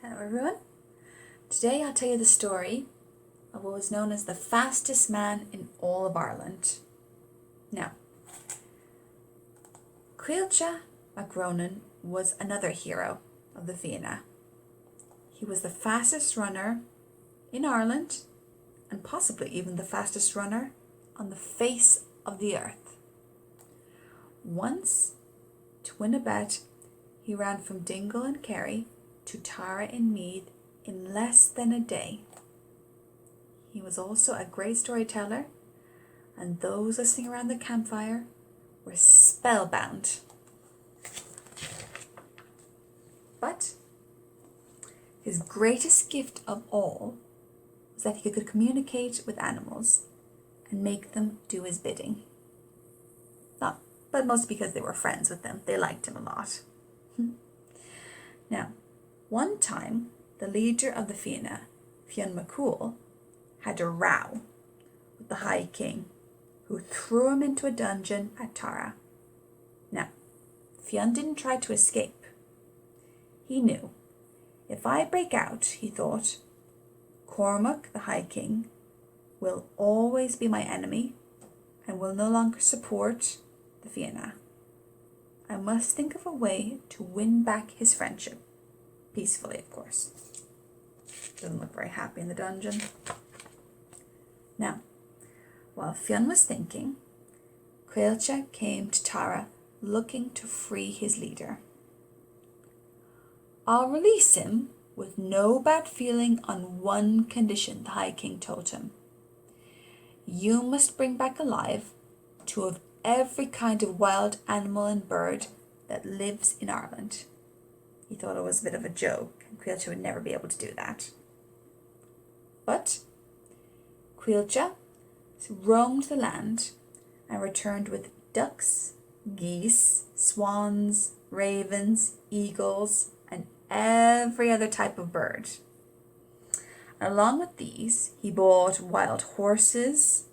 Hello everyone. Today I'll tell you the story of what was known as the fastest man in all of Ireland. Now, Cumhaill mac Ronan was another hero of the Fianna. He was the fastest runner in Ireland and possibly even the fastest runner on the face of the earth. Once, to win a bet, he ran from Dingle and Kerry to Tara in Meath in less than a day. He was also a great storyteller, and those listening around the campfire were spellbound. But his greatest gift of all was that he could communicate with animals and make them do his bidding. But mostly because they were friends with them. They liked him a lot. Now, one time, the leader of the Fianna, Fionn had a row with the High King, who threw him into a dungeon at Tara. Now, Fionn didn't try to escape. He knew, if I break out, he thought, Cormac, the High King, will always be my enemy and will no longer support the Fianna. I must think of a way to win back his friendship. Peacefully, of course. Doesn't look very happy in the dungeon. Now, while Fionn was thinking, Cumhaill came to Tara looking to free his leader. I'll release him with no bad feeling on one condition, the High King told him. You must bring back alive two of every kind of wild animal and bird that lives in Ireland. He thought it was a bit of a joke, and Cumhaill would never be able to do that. But Cumhaill roamed the land and returned with ducks, geese, swans, ravens, eagles, and every other type of bird. And along with these, he bought wild horses,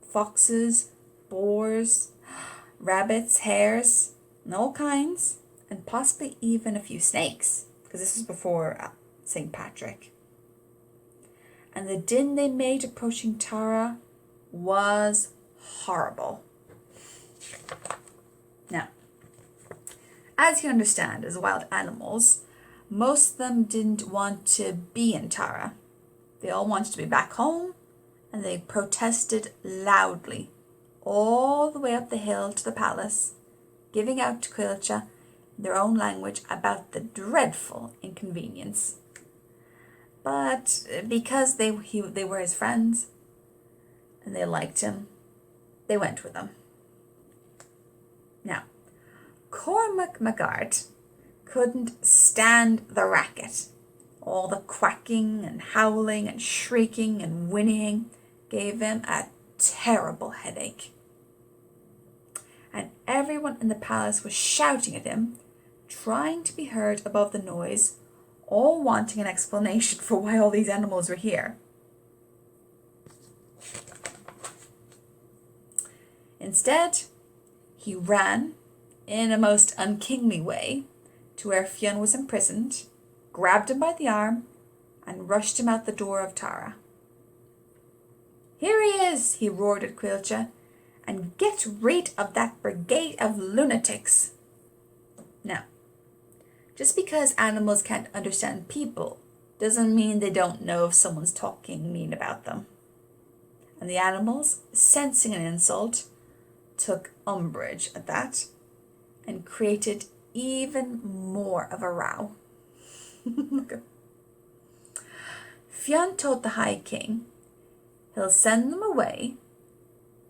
foxes, boars, rabbits, hares, and all kinds, and possibly even a few snakes, because this was before St. Patrick. And the din they made approaching Tara was horrible. Now, as you understand, as wild animals, most of them didn't want to be in Tara. They all wanted to be back home, and they protested loudly all the way up the hill to the palace, giving out to Cumhaill in their own language about the dreadful inconvenience. But because they were his friends and they liked him, they went with him. Now, Cormac MacArt couldn't stand the racket. All the quacking and howling and shrieking and whinnying gave him a terrible headache. And everyone in the palace was shouting at him, trying to be heard above the noise, all wanting an explanation for why all these animals were here. Instead, he ran, in a most unkingly way, to where Fionn was imprisoned, grabbed him by the arm, and rushed him out the door of Tara. Here he is, he roared at Cumhaill, and get rid of that brigade of lunatics. Now, just because animals can't understand people doesn't mean they don't know if someone's talking mean about them. And the animals, sensing an insult, took umbrage at that and created even more of a row. Fionn told the High King he'll send them away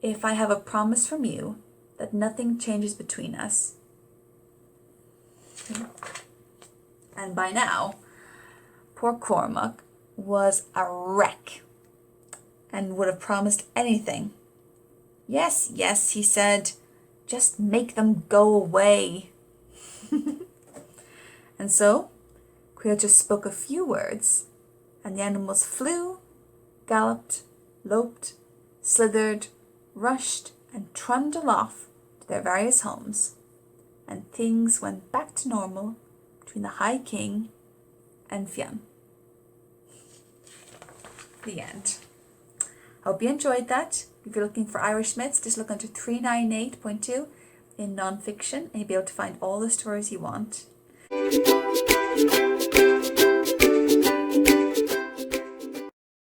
if I have a promise from you that nothing changes between us. And by now, poor Cormac was a wreck and would have promised anything. Yes, yes, he said, just make them go away. And so, Cumhaill just spoke a few words, and the animals flew, galloped, loped, slithered, rushed, and trundled off to their various homes, and things went back to normal between the High King and Fionn. The end. Hope you enjoyed that. If you're looking for Irish myths, just look under 398.2 in non-fiction and you'll be able to find all the stories you want.